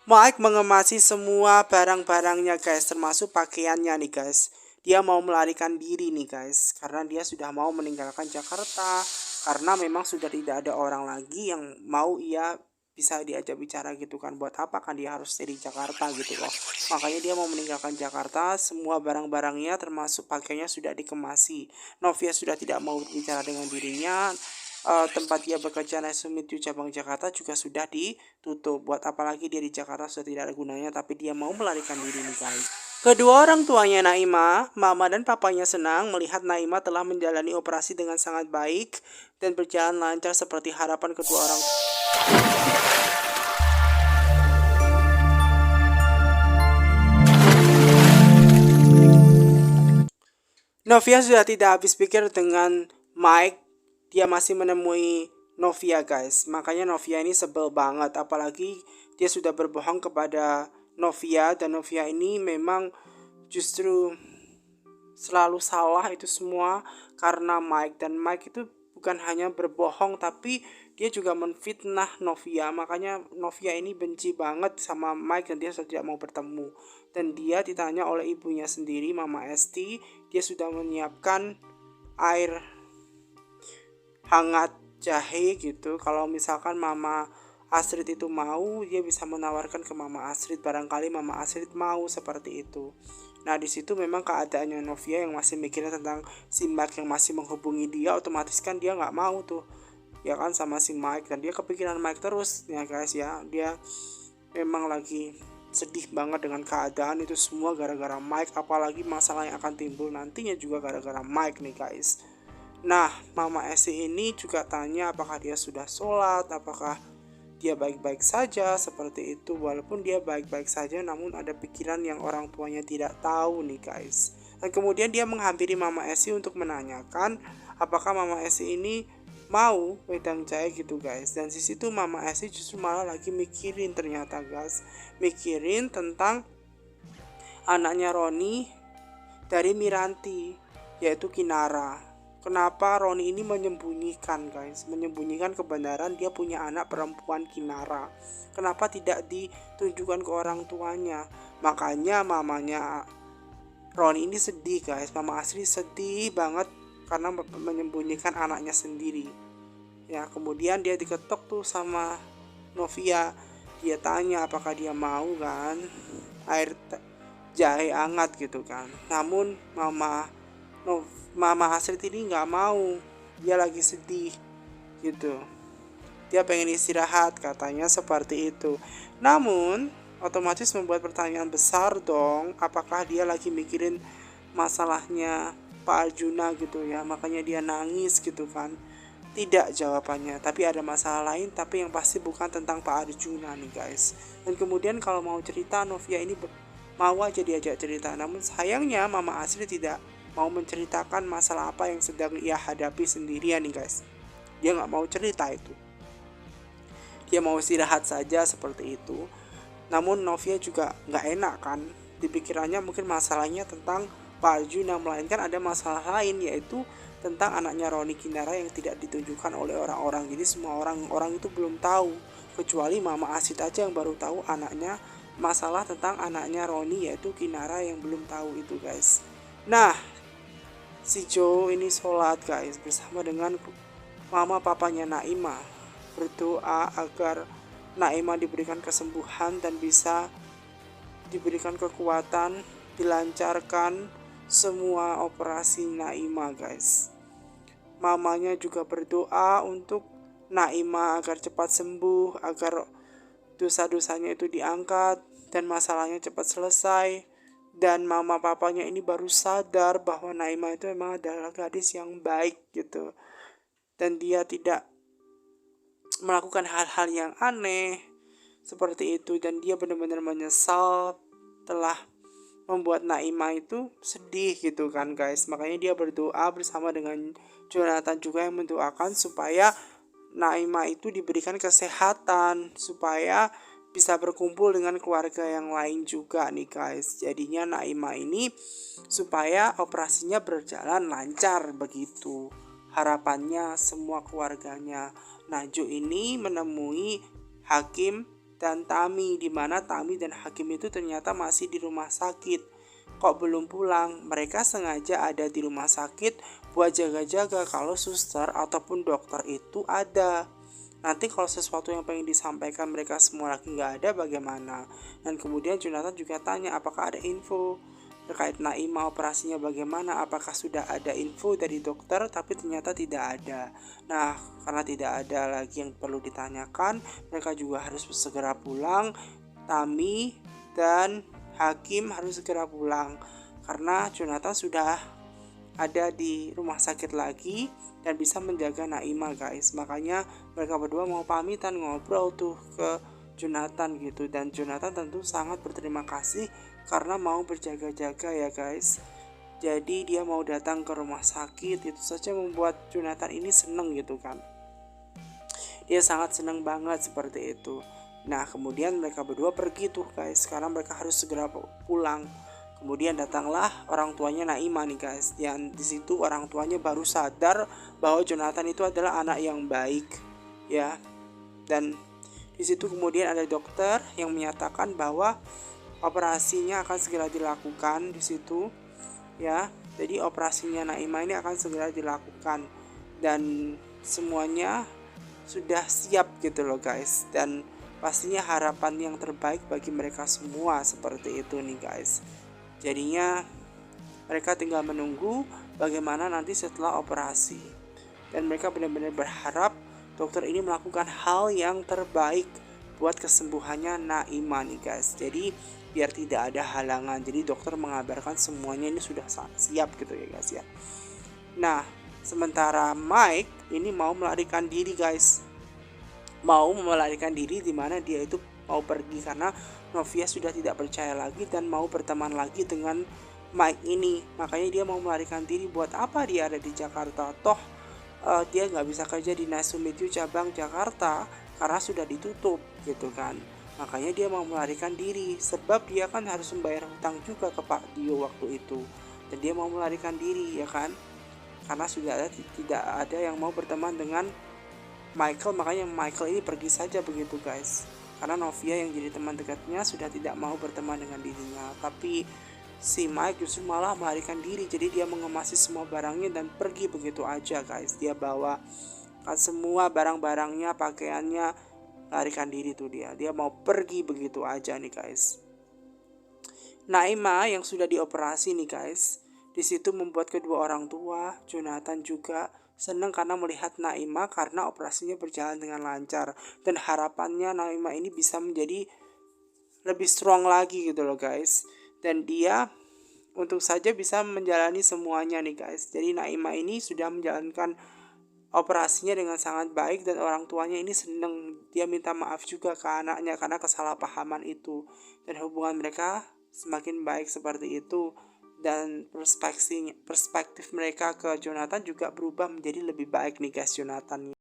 Mike mengemasi semua barang-barangnya guys, termasuk pakaiannya nih guys. Dia mau melarikan diri nih guys, karena dia sudah mau meninggalkan Jakarta. Karena memang sudah tidak ada orang lagi yang mau ia bisa diajak bicara gitu kan. Buat apa kan dia harus stay di Jakarta gitu loh. Makanya dia mau meninggalkan Jakarta, semua barang-barangnya termasuk pakaiannya sudah dikemasi. Novia sudah tidak mau bicara dengan dirinya. Tempat dia bekerja Nesumityu cabang Jakarta juga sudah ditutup. Buat apalagi dia di Jakarta sudah tidak ada gunanya, tapi dia mau melarikan diri nih guys. Kedua orang tuanya Naima, mama dan papanya senang melihat Naima telah menjalani operasi dengan sangat baik dan berjalan lancar seperti harapan kedua orang tua. Novia sudah tidak habis pikir dengan Mike. Dia masih menemui Novia guys. Makanya Novia ini sebel banget. Apalagi dia sudah berbohong kepada Novia. Dan Novia ini memang justru selalu salah itu semua karena Mike. Dan Mike itu bukan hanya berbohong, tapi dia juga menfitnah Novia. Makanya Novia ini benci banget sama Mike dan dia sudah tidak mau bertemu. Dan dia ditanya oleh ibunya sendiri, Mama Esti, dia sudah menyiapkan air hangat jahe gitu. Kalau misalkan Mama Astrid itu mau, dia bisa menawarkan ke Mama Astrid. Barangkali Mama Astrid mau seperti itu. Nah di situ memang keadaannya Novia yang masih mikirnya tentang si Mike yang masih menghubungi dia, otomatis kan dia nggak mau tuh ya kan sama si Mike, dan dia kepikiran Mike terus ya guys ya. Dia memang lagi sedih banget dengan keadaan itu semua gara-gara Mike, apalagi masalah yang akan timbul nantinya juga gara-gara Mike nih guys. Nah, Mama Esi ini juga tanya apakah dia sudah sholat, apakah dia baik-baik saja seperti itu. Walaupun dia baik-baik saja, namun ada pikiran yang orang tuanya tidak tahu nih guys. Dan kemudian dia menghampiri Mama Esi untuk menanyakan apakah Mama Esi ini mau wedang jahe gitu guys. Dan di situ Mama Esi justru malah lagi mikirin ternyata guys, mikirin tentang anaknya Roni dari Miranti, yaitu Kinara. Kenapa Roni ini menyembunyikan guys, menyembunyikan kebenaran dia punya anak perempuan Kinara. Kenapa tidak ditunjukkan ke orang tuanya? Makanya mamanya Roni ini sedih guys, Mama Asri sedih banget karena menyembunyikan anaknya sendiri. Ya kemudian dia diketok tuh sama Novia. Dia tanya apakah dia mau kan air jahe hangat gitu kan. Namun Mama Astrid ini nggak mau, dia lagi sedih gitu. Dia pengen istirahat katanya seperti itu. Namun otomatis membuat pertanyaan besar dong, apakah dia lagi mikirin masalahnya Pak Arjuna gitu ya, makanya dia nangis gitu kan. Tidak jawabannya, tapi ada masalah lain, tapi yang pasti bukan tentang Pak Arjuna nih guys. Dan kemudian kalau mau cerita, Novia ini mau aja diajak cerita, namun sayangnya Mama Asri tidak mau menceritakan masalah apa yang sedang ia hadapi sendirian nih guys. Dia nggak mau cerita itu, dia mau istirahat saja seperti itu. Namun Novia juga nggak enak kan, di pikirannya mungkin masalahnya tentang Pak Arjuna, melainkan ada masalah lain, yaitu tentang anaknya Roni Kinara yang tidak ditunjukkan oleh orang-orang. Jadi semua orang-orang itu belum tahu, kecuali Mama Asid aja yang baru tahu anaknya, masalah tentang anaknya Roni yaitu Kinara yang belum tahu itu guys. Nah si Joe ini sholat guys bersama dengan mama papanya Naima, berdoa agar Naima diberikan kesembuhan dan bisa diberikan kekuatan, dilancarkan semua operasi Naima guys. Mamanya juga berdoa untuk Naima agar cepat sembuh, agar dosa-dosanya itu diangkat dan masalahnya cepat selesai. Dan mama papanya ini baru sadar bahwa Naima itu memang adalah gadis yang baik gitu, dan dia tidak melakukan hal-hal yang aneh seperti itu. Dan dia benar-benar menyesal telah membuat Naima itu sedih gitu kan guys. Makanya dia berdoa bersama dengan Jonathan juga yang mendoakan supaya Naima itu diberikan kesehatan, supaya bisa berkumpul dengan keluarga yang lain juga nih guys. Jadinya Naima ini supaya operasinya berjalan lancar begitu harapannya semua keluarganya. Najwa ini menemui Hakim dan Tami, di mana Tami dan Hakim itu ternyata masih di rumah sakit. Kok belum pulang? Mereka sengaja ada di rumah sakit buat jaga-jaga kalau suster ataupun dokter itu ada. Nanti kalau sesuatu yang pengen disampaikan mereka semua lagi nggak ada bagaimana? Dan kemudian Jonathan juga tanya apakah ada info terkait Naima operasinya bagaimana, apakah sudah ada info dari dokter, tapi ternyata tidak ada. Nah, karena tidak ada lagi yang perlu ditanyakan, mereka juga harus segera pulang. Tami dan Hakim harus segera pulang karena Jonathan sudah ada di rumah sakit lagi dan bisa menjaga Naima guys. Makanya mereka berdua mau pamitan ngobrol tuh ke Jonathan gitu, dan Jonathan tentu sangat berterima kasih karena mau berjaga-jaga ya guys. Jadi dia mau datang ke rumah sakit, itu saja membuat Jonathan ini seneng gitu kan. Dia sangat seneng banget seperti itu. Nah kemudian mereka berdua pergi tuh guys, sekarang mereka harus segera pulang. Kemudian datanglah orang tuanya Naima nih guys. Dan di situ orang tuanya baru sadar bahwa Jonathan itu adalah anak yang baik ya. Dan di situ kemudian ada dokter yang menyatakan bahwa operasinya akan segera dilakukan di situ ya. Jadi operasinya Naima ini akan segera dilakukan dan semuanya sudah siap gitu loh guys, dan pastinya harapan yang terbaik bagi mereka semua seperti itu nih guys. Jadinya mereka tinggal menunggu bagaimana nanti setelah operasi, dan mereka benar-benar berharap dokter ini melakukan hal yang terbaik buat kesembuhannya Naima nih guys. Jadi biar tidak ada halangan, jadi dokter mengabarkan semuanya ini sudah siap gitu ya guys ya. Nah sementara Mike ini mau melarikan diri guys, mau melarikan diri, di mana dia itu mau pergi karena Novia sudah tidak percaya lagi dan mau berteman lagi dengan Mike ini. Makanya dia mau melarikan diri. Buat apa dia ada di Jakarta? Toh dia nggak bisa kerja di Nice to Meet You cabang Jakarta karena sudah ditutup gitu kan. Makanya dia mau melarikan diri, sebab dia kan harus membayar hutang juga ke Pak Dio waktu itu, dan dia mau melarikan diri ya kan, karena sudah tidak ada yang mau berteman dengan Michael. Makanya Michael ini pergi saja begitu guys, karena Novia yang jadi teman dekatnya sudah tidak mau berteman dengan dirinya. Tapi si Mike justru malah melarikan diri. Jadi dia mengemasi semua barangnya dan pergi begitu aja guys. Dia bawa semua barang-barangnya, pakaiannya, larikan diri tuh dia mau pergi begitu aja nih guys. Naima yang sudah dioperasi nih guys, di situ membuat kedua orang tua Jonathan juga senang karena melihat Naima karena operasinya berjalan dengan lancar, dan harapannya Naima ini bisa menjadi lebih strong lagi gitu loh guys, dan dia untuk saja bisa menjalani semuanya nih guys. Jadi Naima ini sudah menjalankan operasinya dengan sangat baik dan orang tuanya ini seneng. Dia minta maaf juga ke anaknya karena kesalahpahaman itu, dan hubungan mereka semakin baik seperti itu, dan perspektif mereka ke Jonathan juga berubah menjadi lebih baik nih guys. Jonathan